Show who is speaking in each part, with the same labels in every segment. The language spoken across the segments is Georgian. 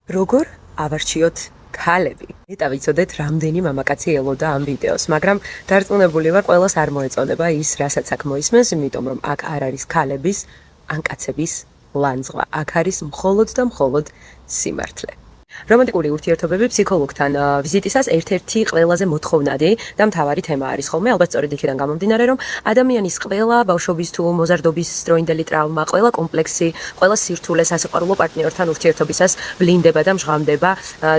Speaker 1: როგორ ავარჩიოთ ქალები. მეტა ვიცოდეთ, რამდენი მამაკაცი ელოდა ამ ვიდეოს, მაგრამ დარწმუნებული ვარ, ყველას არ მოეწონება ის, რასაც აქ მოისმენს, იმიტომ რომ აქ არ არის ქალების ან კაცების ლანძღვა. აქ არის მხოლოდ და მხოლოდ სიმართლე. რომანტიკული ურთიერთობები ფსიქოლოგთან ვიზიტისას ერთ-ერთი ყველაზე მოთხოვნადი და მთავარი თემა არის ხოლმე, ალბათ სწორედ იქიდან გამომდინარე, რომ ადამიანის ყველა ბავშვობის თუ მოზარდობის დროინდელი ტრავმა, ყველა კომპლექსი, ყველა სირთულე სასიყვარულო პარტნიორთან ურთიერთობისას ვლინდება და მჟღამდება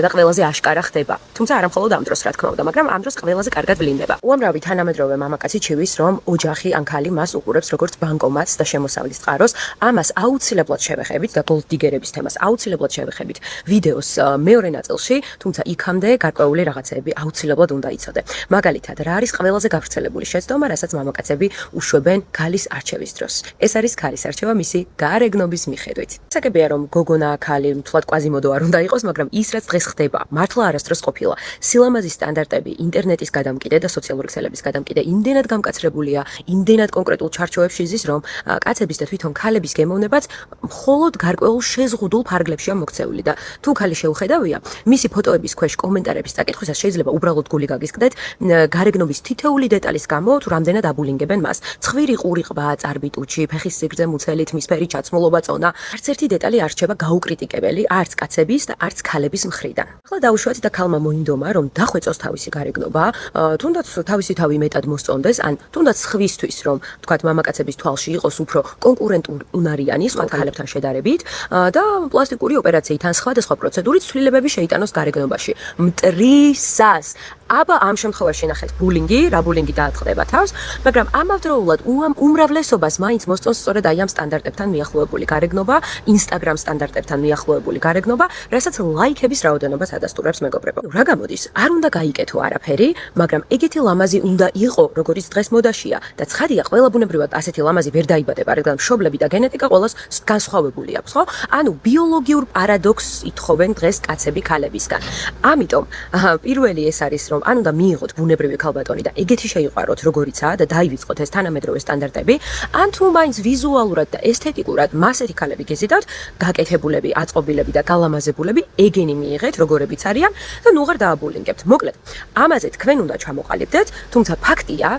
Speaker 1: და ყველაზე აშკარა ხდება. თუმცა არა მხოლოდ ამ დროს, რა თქმა უნდა, მაგრამ ამ დროს ყველაზე კარგად ვლინდება. უამრავი თანამედროვე მამაკაცი ჩივის, რომ ოჯახი ან ქალი მას უყურებს როგორც ბანკომატს და შემოსავლის წყაროს, ამას აუცილებლად შევეხებით და გოლდდიგერების თემას აუცილებლად შევეხებით ვიდეოს მეორე ნაწილში, თუმცა იქამდე გარკვეული რაღაცები აუცილებლად უნდა იცოდე. მაგალითად, რა არის ყველაზე გავრცელებული შეცდომა, რასაც მამაკაცები უშვებენ ქალის არჩევის დროს. ეს არის ქალის არჩევა მისი გარეგნობის მიხედვით. საკებია, რომ გოგონა, ქალი, თულად კვაზიმოდო არ უნდა იყოს, მაგრამ ის რაც დღეს ხდება, მართლა არასდროს ყოფილა. სილამაზის სტანდარტები, ინტერნეტის გადამკიდე და სოციალური ქსელების გადამკიდე იმდენად გამკაცრებულია, იმდენად კონკრეტულ ჩარჩოებში ზის, რომ კაცების და თვითონ ქალების გემოვნებაც მხოლოდ გარკვეულ შეზღუდულ ფარგლებშია მოქცეული და თუ ქალი შეუხედავია, მისი ფოტოების ქვეშ კომენტარების წაკითხვისას შეიძლება უბრალოდ გული გაგისკდეთ გარეგნობის თითოეული დეტალის გამო, თუ რამდენად აბულინგებენ მას. ცხვირი ყური ყბა, წარბიტუჩი, ფეხის სიგრძე მუცელით, მისფერი ჩაცმულობა წონა. არც ერთი დეტალი არ რჩება გაუკრიტიკებელი, არც კაცების და არც ქალების მხრიდან. ახლა დაუშვათ და ქალმა მოინდომა, რომ დახვეწოს თავისი გარეგნობა, თუნდაც თავისი თავი მეტად მოსწონდეს, ან თუნდაც სხვისთვის, რომ თქვათ მამაკაცების თვალში იყოს უფრო კონკურენტუნარიანი სხვა ქალებთან შედარებით და პლასტიკური ოპერაციით ან სხვადასხვა პროცედურით ცვლილებები შეიტანოს გარეგნობაში. მტრისას აბა ამ შემთხვევაში ნახეთ ბულინგი, რა ბულინგი დაატყდება თავს, მაგრამ ამავდროულად უმრავლესობას მაინც მოსწონს სწორედ აი ამ სტანდარტებთან მიახლოებული გარეგნობა, Instagram სტანდარტებთან მიახლოებული გარეგნობა, რასაც ლაიქების რაოდენობას ადასტურებს მეგობრებო. რა გამოდის? არ უნდა გაიკეთო არაფერი, მაგრამ ეგეთი ლამაზი უნდა იყო, როგორც დღეს მოდაშია და ცხადია, ყველა ბუნებრივად ასეთი ლამაზი ვერ დაიბადება, რადგან მშობლები და გენეტიკა ყველას განსხვავებული აქვს, ხო? ანუ ბიოლოგიურ პარადოქსს ითხოვენ დღეს კაცები ქალებისგან. ამიტომ პირველი ეს არის, რომ ან უნდა მიიღოთ ბუნებრივი ქალბატონი და ეგეთი შეიყვაროთ, როგორიცაა და დაივიწყოთ ეს თანამედროვე სტანდარტები, ან თუ მაინც ვიზუალურად და ესთეტიკურად მასეთი ქალები გეზიდავთ, გაკეთებულები, აწყობილები და გალამაზებულები, ეგენი მიიღეთ, როგორებიც არიან და ნუ აღარ დააბულინგებთ. მოკლედ, ამაზე თქვენ უნდა ჩამოყალიბდეთ, თუმცა ფაქტია,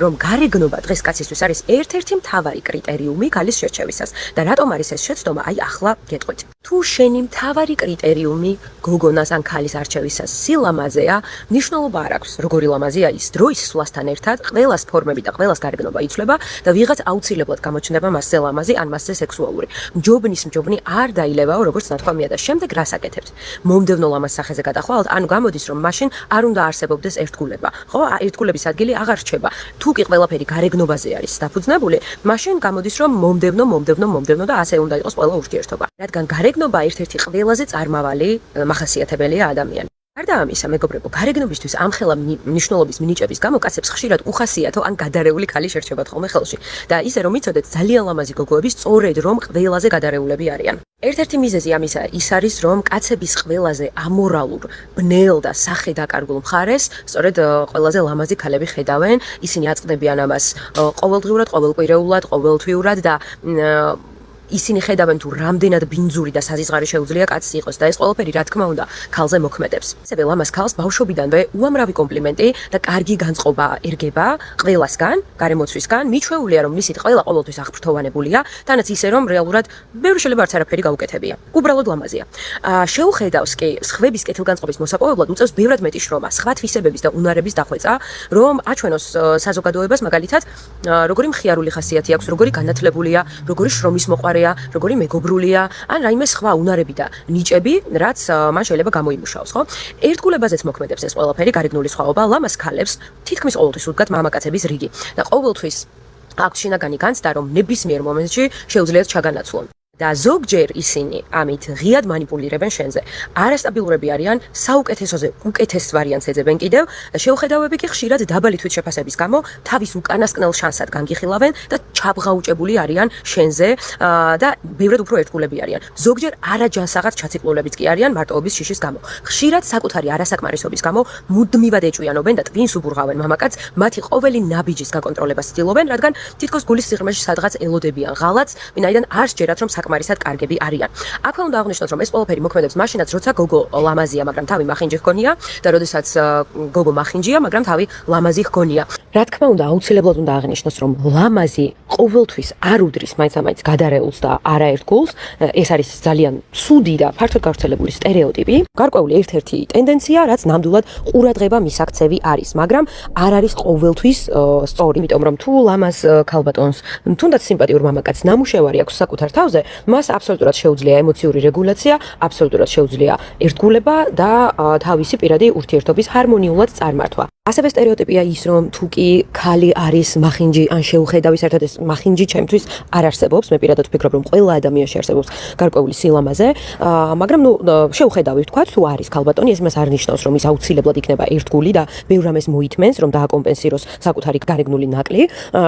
Speaker 1: რომ გარეგნობა დღეს კაცისთვის არის ერთ-ერთი მთავარი კრიტერიუმი ქალის შერჩევისას და რატომ არის ეს შეცდომა, აი ახლა გეტყვით. თუ შენი მთავარი კრიტერიუმი გოგონას ან ქალის არჩევისას სილამაზეა, მნიშვნელობა არ აქვს, როგორი ლამაზია ის. დროის სვლასთან ერთად ყველას ფორმები და ყველას გარეგნობა იცვლება და ვიღაც აუცილებლად გამოჩნდება მასზე ლამაზი ან მასზე სექსუალური. მჯობნი არ დაილევაო, როგორც ნათქვამია და შემდეგ რას აკეთებთ? მომდევნო ლამაზ სახეზე გადახვალთ, ანუ გამოდის, რომ მაშინ არ უნდა არსებობდეს ერთგულება. ხო, ერთგულების ადგილი აღარ რჩება. თუ კი ყველაფერი გარეგნობაზე არის დაფუძნებული, მაშინ გამოდის, რომ მომდევნო და ასე უნდა იყოს ყველა ურთიერთობა. რადგან გარეგნობა ერთ-ერთი ყველაზე წარმავალი მახასიათებელია ადამიანის. გარდა ამისა, მეგობრებო, გარეგნობისთვის ამხელა მნიშვნელობის მინიჭების გამო კაცებს ხშირად უხასიათო ან გადარეული ქალი შერჩებათ ხოლმე ხელში. და ისე რომ იცოდეთ, ძალიან ლამაზი გოგოები სწორედ რომ ყველაზე გადარეულები არიან. ერთ-ერთი მიზეზი ამისა ის არის, რომ კაცების ყველაზე ამორალურ, ბნელ და სახედაკარგულ მხარეს სწორედ ყველაზე ლამაზი ქალები ხედავენ, ისინი აწყდებიან ამას ყოველდღიურად, ყოველკვირეულად, ყოველთვიურად და ისინი ხედავენ თუ რამდენად ბინძური და საზიზღარი შეუძლია კაცს იყოს და ეს ყველაფერი რა თქმა უნდა ქალზე მოქმედებს. ასევე ლამაზ ქალს ბავშვობიდანვე უამრავი კომპლიმენტი და კარგი განწყობა ერგება ყველასგან, გარემოცვისგან, მიჩვეულია რომ მისით ყველა ყოველთვის აღფრთოვანებულია, თანაც ისე რომ რეალურად ბევრი შეიძლება არც არაფერი გაუკეთებია. უბრალოდ ლამაზია. შეუხედავს კი სხვების კეთილგანწყობის მოსაპოვებლად უწევს ბევრად მეტი შრომა, სხვა თვისებების და უნარების დახვეწა, რომ აჩვენოს საზოგადოებას მაგალითად როგორი მხიარული ხასიათი აქვს, როგორი განათლებულია, როგორი შრომის მოყვარე როგორი მეგობრულია, ან რაიმე სხვა უნარები და ნიჭები, რაც მან შეიძლება გამოიმუშაოს, ხო? ერთგულებაზეც მოქმედებს ეს ყველაფერი, გარეგნული სხვაობა ლამაზ ქალებს თითქმის ყოველთვის უდგათ მამაკაცების რიგი და ყოველთვის აქვს შინაგანი განცდა, რომ ნებისმიერ მომენტში შეუძლიათ ჩაგანაცვლონ. და ზოგჯერ ისინი ამით ღიად манипуლირებენ შენზე. არასტაბილურები არიან, საუკეთესოზე უკეთეს ვარიანტს ეძებენ კიდევ და შეუხედავები კი ხშირად დაბალი თვითშეფასების გამო თავის უკანასკნელ შანსად განგიხილავენ და ჩაბღაუჭებული არიან შენზე და ბევრად უფრო ერთგულები არიან. ზოგჯერ არაჯანსაღად ჩაციკლულებიც კი არიან მარტოობის შიშის გამო. ხშირად საკუთარი არასაკმარისობის გამო მუდმივად ეჭვიანობენ და ტვინს უბურღავენ მამაკაცს, მათი ყოველი ნაბიჯის გაკონტროლებას ცდილობენ, რადგან თითქოს გულის სიღრმეში სადღაც ელოდებიან ღალატს, ვინაიდან არ სჯერათ რომ საკმარისად კარგები არიან. აქვე უნდა აღნიშნოთ, რომ ეს ყველაფერი მოქმედებს მაშინაც, როცა გოგო ლამაზია, მაგრამ თავი მახინჯი ჰგონია და როდესაც გოგო მახინჯია, მაგრამ თავი ლამაზი ჰგონია. რა თქმა უნდა, აუცილებლად უნდა აღნიშნოს, რომ ლამაზი ყოველთვის არ უდრის მაინც-ამაინც გადარეულს და არაერთ გულს. ეს არის ძალიან ცუდი და ფართოდ გავრცელებული სტერეოტიპი. გარკვეული ერთ-ერთი ტენდენცია, რაც ნამდვილად ყურადღება მისაქცევი არის, მაგრამ არ არის ყოველთვის სწორი, იმიტომ რომ თუ ლამაზ ქალბატონს თუნდაც სიმპათიურ მამაკაცს ნამუშევარი აქვს საკუთარ თავზე, მას აბსოლუტურად შეუძლია ემოციური რეგულაცია, აბსოლუტურად შეუძლია ერთგულება და თავისი პირადი ურთიერთობის ჰარმონიულად წარმართვა. ასევე სტერეოტიპია ის, რომ თუ კი ქალი არის მახინჯი ან შეუხედავი, საერთოდ ეს მახინჯი ჩემთვის არ არსებობს. მე პირადად ვფიქრობ, რომ ყველა ადამიანში არსებობს გარკვეული სილამაზე, მაგრამ შეუხედავი ვთქვათ, თუ არის ქალბატონი, ეს იმას არ ნიშნავს, რომ ის აუცილებლად იქნება ერთგული და ბევრ რამეს მოითმენს, რომ დააკომპენსიროს საკუთარი გარეგნული ნაკლი.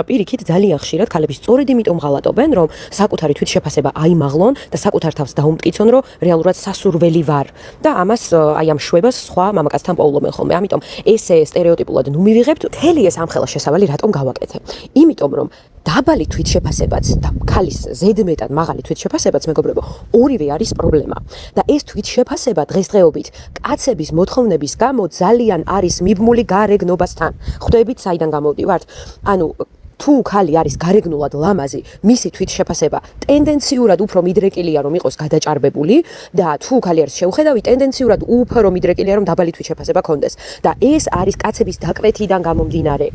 Speaker 1: პირიქით, ძალიან ხშირად ქალები სწორედ იმიტომ ღალატობენ, რომ საკუთარი თვითშეფასება აიმაღლონ და საკუთარ თავს დაუმტკიცონ, რომ რეალურად სასურველი ვარ და ამას აი ამ შვებას სხვა მამაკაცთან პოულობენ ხოლმე. ამიტომ ესე სტერეოტიპულად ნუ მივიღებთ, მთელი ეს ამხელა შესავალი რატომ გავაკეთე? იმიტომ რომ დაბალი თვითშეფასებაც და ქალის ზედმეტად მაღალი თვითშეფასებაც, მეგობრებო, ორივე არის პრობლემა. და ეს თვითშეფასება დღესდღეობით კაცების მოთხოვნების გამო ძალიან არის მიბმული გარეგნობასთან. ხვდებით, საიდან გამოვდივართ? ანუ თუ ქალი არის გარეგნულად ლამაზი, მისი თვითშეფასება ტენდენციურად უფრო მიდრეკილია, რომ იყოს გადაჭარბებული და თუ ქალი არის შეუხედავი, ტენდენციურად უფრო მიდრეკილია, რომ დაბალი თვითშეფასება კონდეს. და ეს არის კაცების დაკვეთიდან გამომდინარე.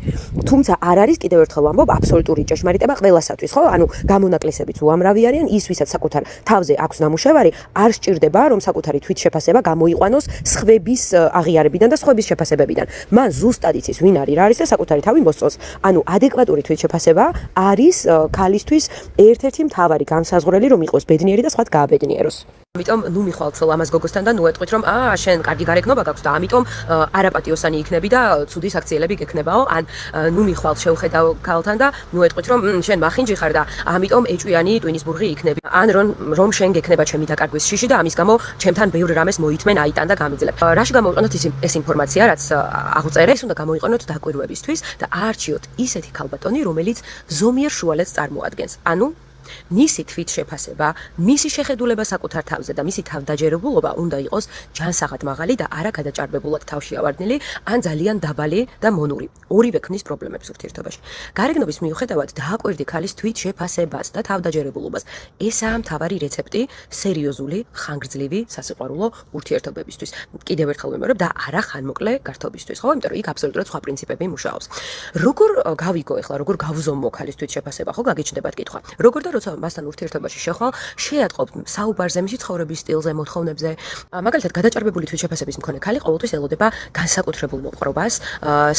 Speaker 1: თუმცა არ არის, კიდევ ერთხელ ვამბობ, აბსოლუტური ჭეშმარიტება ყველასათვის, ხო? ანუ გამონაკლისებიც უამრავი არიან, ის ვისაც საკუთარ თავზე აქვს ნამუშევარი, არ სჭირდება, რომ საკუთარი თვითშეფასება გამოიყვანოს სხვების აღიარებიდან და სხვების შეფასებებიდან. მან ზუსტად იცის, ვინ არის, რა არის და საკუთარი თავი მოსწონს. ანუ ადეკვატური თვითშეფასება არის ქალისთვის ერთ-ერთი მთავარი განსაზღვრელი, რომ იყოს ბედნიერი და სხვათ გააბედნიეროს. ამიტომ ნუ მიხვალთ ლამაზ გოგოსთან და ნუ ეტყვით, რომ შენ კარგი გარეგნობა გაქვს და ამიტომ არაპატიოსანი იქნები და ცუდი საქციელები გექნებაო, ან ნუ მიხვალთ შეუხედავ ქალთან და ნუ ეტყვით, რომ შენ მახინჯი ხარ და ამიტომ ეჭვიანი ტვინისბურღი იქნები, ან რომ შენ გექნება ჩემი დაკარგვის შიში და ამის გამო ჩემთან ბევრ რამეს მოითმენ, აიტან და გამიძლებ. რაში გამოვიყენოთ ეს ინფორმაცია, რაც აღწერე, ეს უნდა გამოიყენოთ დაკვირვებისთვის და აარჩიოთ ისეთი ქალბატონი, რომელიც ზომიერ შუალედს წარმოადგენს. ანუ მისი თვითშეფასება, მისი შეხედულება საკუთარ თავზე და მისი თავდაჯერებულობა უნდა იყოს ჯანსაღად მაღალი და არა გადაჭარბებულად თავში ავარდნილი, ან ძალიან დაბალი და მონური. ორივე ქმნის პრობლემებს ურთიერთობაში. გარეგნობის მიუხედავად დააკვირდი ქალის თვითშეფასებას და თავდაჯერებულობას. ესაა მთავარი რეცეპტი სერიოზული, ხანგრძლივი სასიყვარულო ურთიერთობებისთვის. კიდევ ერთხელ ვიმეორებ და არა ხანმოკლე გართობისთვის, ხო? იმიტომ რომ იქ აბსოლუტურად სხვა პრინციპები მუშაობს. როგორ გავიგო ახლა, როგორ გავზომო ქალის თვითშეფასება, ხო? გაგიჩნდებათ კითხვა. როგორ და როცა მასთან ურთიერთობაში შეხვალ, შეატყობთ საუბარზე, მისი ცხოვრების სტილზე, მოთხოვნებზე. მაგალითად, გადაჭარბებული თვითშეფასების მქონე ქალი ყოველთვის ელოდება განსაკუთრებულ მოპყრობას,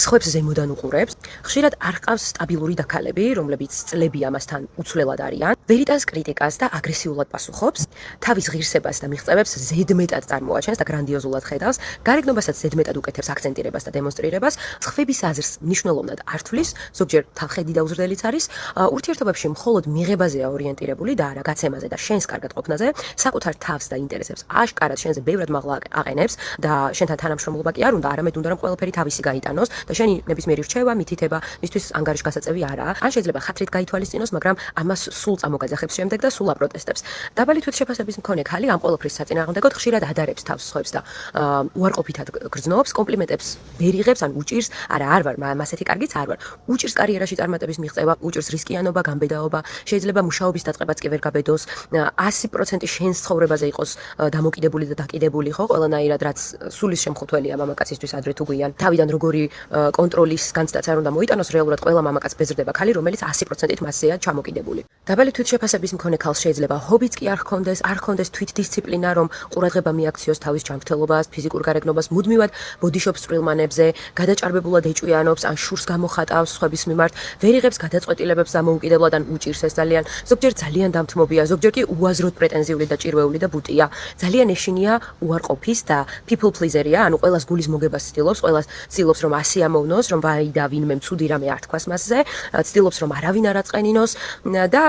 Speaker 1: სხვებს ზემოდან უყურებს. ხშირად არ ჰყავს სტაბილური დაქალები, რომლებიც წლები ამასთან უცვლელად არიან. ვერ იტანს კრიტიკას და აგრესიულად პასუხობს. თავის ღირსებას და მიღწევებს ზედმეტად წარმოაჩენს და გრანდიოზულად ხედავს. გარეგნობასაც ზედმეტად უკეთებს აქცენტირებას და დემონსტრირებას. სხვების აზრს მნიშვნელოვნად არ თვლის, ზოგჯერ თავხედი და უზრდელიც არის. ურთიერთობებში მხოლოდ მიღებაზეა ორიენტირებული და არა გაცემაზე და შენს კარგად ყოფნაზე, საკუთარ თავს და ინტერესებს აშკარად შენზე ბევრად მაღლა აყენებს და შენთან თანამშრომლობა კი არ უნდა, არამედ უნდა რომ ყველაფერი თავისი გაიტანოს და შენი ნებისმიერი რჩევა, მითითება მისთვის ანგარიშ გასაწევი არაა. ან შეიძლება ხათრით გაითვალისწინოს, მაგრამ ამას სულ წამოგაძახებს შემდეგ და სულ აპროტესტებს. დაბალი თვითშეფასების მქონე ქალი ამ ყველაფრის საწინააღმდეგოდ ხშირად ადარებს თავს სხვებს და უარყოფითად გრძნობს, კომპლიმენტებს ვერ იღებს, ან უჭირს, არა არ ვარ, მასეთი კარგიც არ ვარ. უჭირს კარიერაში წარმატების მიღწევა, უჭირს რისკიანობა, გამბედაობა, შეიძლება მუშაობის დაწყებაც კი ვერ გაბედოს, 100% შენს ცხოვრებაზე იყოს დამოკიდებული და დაკიდებული, ხო, ყველანაირად, რაც სულის შემხუთველია მამაკაცისთვის ადრე თუ გვიან. თავიდან როგორი კონტროლის განცდაც არ უნდა მოიტანოს, რეალურად ყველა მამაკაც ბეზრდება ქალი, რომელიც 100%-ით მასზეა ჩამოკიდებული. დაბალი თვითშეფასების მქონე ქალს შეიძლება ჰობიც კი არ ჰქონდეს თვითდისციპლინა, რომ ყურადღება მიაქციოს თავის ჯანმრთელობას, ფიზიკურ გარეგნობას, მუდმივად ბოდიშოპს წვრილმანებზე, გადაჭარბებულად ეჭვიანობს, ან შურს გამოხატავს სხვების მიმართ, ვერ იღებს გადაწყვეტილებებს დამოუკიდებლად, ან უჭირს ეს ძალიან. ზოგჯერ ძალიან დამთმობია, ზოგჯერ კი უაზროდ პრეტენზიული და ჭირვეული და ბუტია. ძალიან ეშინია უარყოფის და people pleaser-ია, ანუ ყველას გულის მოგებას ცდილობს, ყველას ცდილობს რომ ასე ამოვნოს, რომ ვაი და ვინმე მცუდი რამე არ თქვას მასზე, ცდილობს რომ არავინ არ აწყენინოს და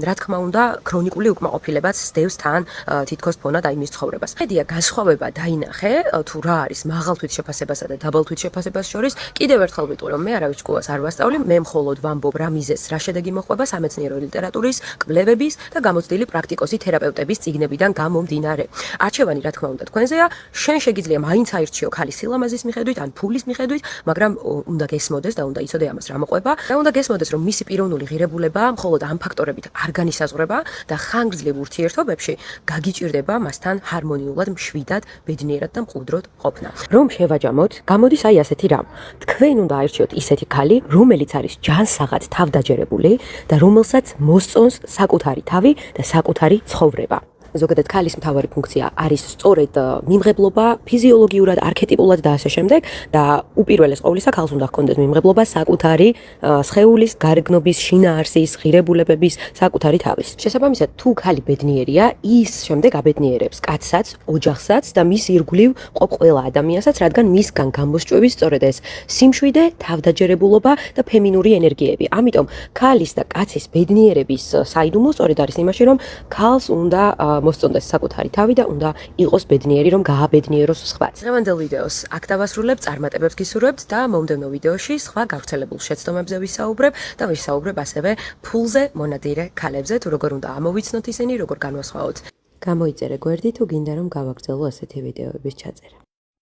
Speaker 1: რა თქმა უნდა, ქრონიკული უკმაყოფილებაც სდევს თან თითქოს ფონად აი მის ცხოვრებას. ხედია განსხვავება დაინახე, თუ რა არის მაღალ თვითშეფასებასა და დაბალ თვითშეფასებას შორის. კიდევ ერთხელ ვიტყვი, რომ მე არავის ჭკუას არ ვასწავლი, მე მხოლოდ ვამბობ რა მიზეზს, რა შედეგი მოყვება სამეცნიერო ლიტერატურაში ლიტერატურის, კვლევების და გამოცდილი პრაქტიკოსი თერაპევტების წიგნებიდან გამომდინარე. არჩევანი რა თქმა უნდა თქვენზეა, შენ შეგიძლია მაინც აირჩიო ქალის სილამაზის მიხედვით ან ფულის მიხედვით, მაგრამ უნდა გესმოდეს და უნდა იცოდე ამას რა მოყვება და უნდა გესმოდეს რომ მისი პიროვნული ღირებულება მხოლოდ ამ ფაქტორებით არ განისაზღვრება და ხანგრძლივ ურთიერთობებში გაგიჭირდება მასთან ჰარმონიულად, მშვიდად, ბედნიერად და მყუდროდ ყოფნა. რომ შევაჯამოთ, გამოდის აი ასეთი რამ. თქვენ უნდა აირჩიოთ ისეთი ქალი, რომელიც არის ჯანსაღად თავდაჯერებული და რომელსაც მოსწონს საკუთარი თავი და საკუთარი ცხოვრება. ზოგადად ქალის მთავარი ფუნქცია არის სწორედ მიმღებლობა ფიზიოლოგიურად, არქეტიპულად და ასე შემდეგ და უპირველეს ყოვლისა ქალს უნდა ჰქონდეს მიმღებლობა საკუთარი სხეულის, გარეგნობის, შინაარსის, ღირებულებების, საკუთარი თავის. შესაბამისად, თუ ქალი ბედნიერია, ის შემდეგ აბედნიერებს კაცსაც, ოჯახსაც და მის ირგვლივ ყოფ ყველა ადამიანსაც, რადგან მისგან გამოსწვევის სწორედ ეს სიმშვიდე, თავდაჯერებულობა და ფემინური ენერგიები. ამიტომ ქალის და კაცის ბედნიერების საიდუმლო სწორედ არის იმაში, რომ ქალს უნდა მოსწონდეს საკუთარი თავი და უნდა იყოს ბედნიერი, რომ გააბედნიეროს სხვაც. დღევანდელ ვიდეოს აქ დავასრულებ, წარმატებებს გისურვებთ და მომდევნო ვიდეოში სხვა გავრცელებულ შეცდომებზე ვისაუბრებ და ვისაუბრებ ასევე ფულზე მონადირე ქალებზე, თუ როგორ უნდა ამოვიცნოთ ისინი, როგორ განვასხვაოთ. გამოიწერე გვერდი თუ გინდა რომ გავაგრძელო ასეთი ვიდეოების ჩაწერა.